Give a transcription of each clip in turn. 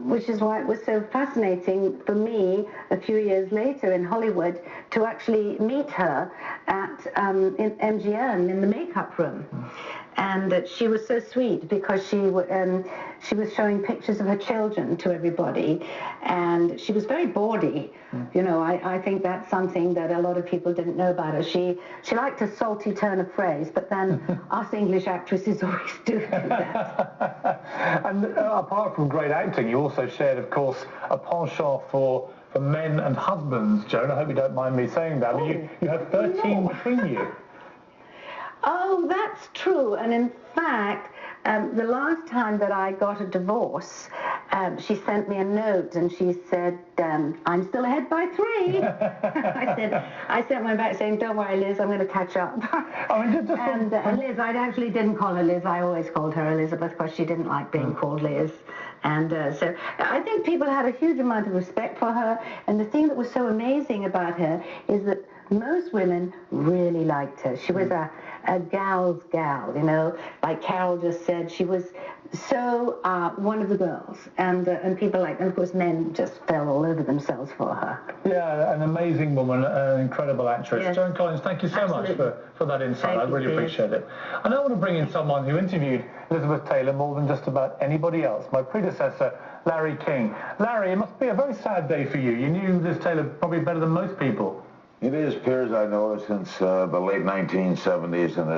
which is why it was so fascinating for me a few years later in Hollywood to actually meet her at in MGM in the makeup room. And she was so sweet because she was showing pictures of her children to everybody, and she was very bawdy. You know, I think that's something that a lot of people didn't know about her. She liked a salty turn of phrase, but then us English actresses always do that. And apart from great acting, you also shared, of course, a penchant for men and husbands, Joan. I hope you don't mind me saying that. Oh, you had 13 between you. Oh, that's true. And in fact, the last time that I got a divorce, she sent me a note and she said, I'm still ahead by 3. I sent one back saying, don't worry, Liz, I'm going to catch up. And Liz, I actually didn't call her Liz. I always called her Elizabeth because she didn't like being called Liz. And so I think people had a huge amount of respect for her. And the thing that was so amazing about her is that most women really liked her. She was a gal's gal, you know, like Carol just said. She was so one of the girls, and people like, and of course men just fell all over themselves for her. Yeah, an amazing woman, an incredible actress. Yes. Joan Collins, thank you so much for that insight. I really appreciate it. And I want to bring in someone who interviewed Elizabeth Taylor more than just about anybody else, my predecessor, Larry King. Larry, it must be a very sad day for you. You knew Liz Taylor probably better than most people. It is, Piers. I know her since the late 1970s, and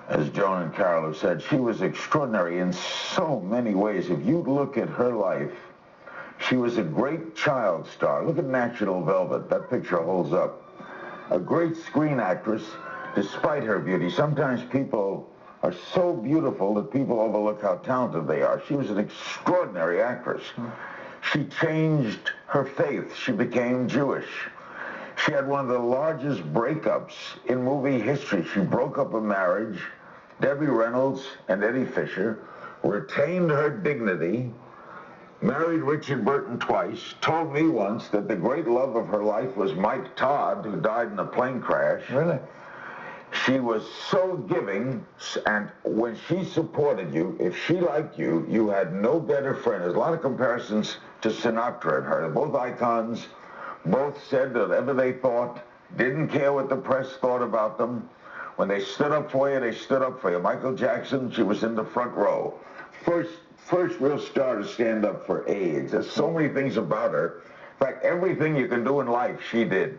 as Joan and Carol have said, she was extraordinary in so many ways. If you look at her life, she was a great child star. Look at National Velvet. That picture holds up. A great screen actress, despite her beauty. Sometimes people are so beautiful that people overlook how talented they are. She was an extraordinary actress. She changed her faith. She became Jewish. She had one of the largest breakups in movie history. She broke up a marriage. Debbie Reynolds and Eddie Fisher retained her dignity, married Richard Burton twice, told me once that the great love of her life was Mike Todd, who died in a plane crash. Really? She was so giving, and when she supported you, if she liked you, you had no better friend. There's a lot of comparisons to Sinatra and her. They're both icons. Both said whatever they thought, didn't care what the press thought about them. When they stood up for you, they stood up for you. Michael Jackson, she was in the front row. First real star to stand up for AIDS. There's so many things about her. In fact, everything you can do in life, she did.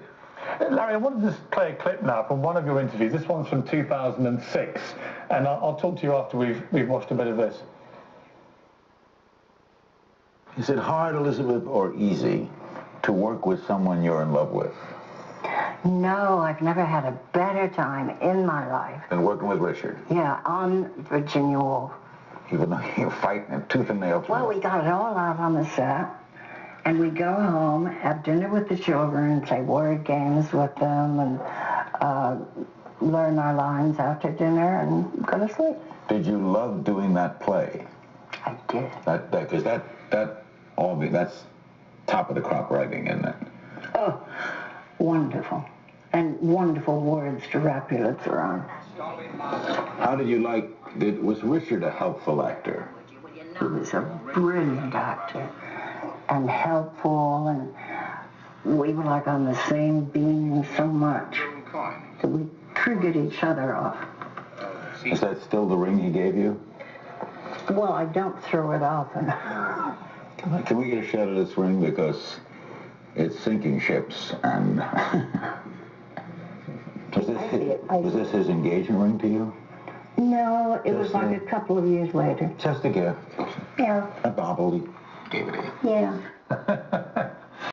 Larry, I wanted to just play a clip now from one of your interviews. This one's from 2006, and I'll talk to you after we've watched a bit of this. Is it hard, Elizabeth, or easy to work with someone you're in love with? No, I've never had a better time in my life. Than working with Richard? Yeah, on Virginia Woolf. Even though you're fighting tooth and nail. Well, we got it all out on the set, and we go home, have dinner with the children, play word games with them, and learn our lines after dinner, and go to sleep. Did you love doing that play? I did. Because that's top of the crop writing, isn't it? Oh, wonderful. And wonderful words to wrap your lips around. How did you like, was Richard a helpful actor? He was a brilliant actor and helpful, and we were like on the same beam so much that we triggered each other off. Is that still the ring he gave you? Well, I don't throw it often. Can we get a shot of this ring, because it's sinking ships, and was this his engagement ring to you? No, it was like a couple of years later. Just a gift. Yeah. A bauble, he gave it to you. Yeah.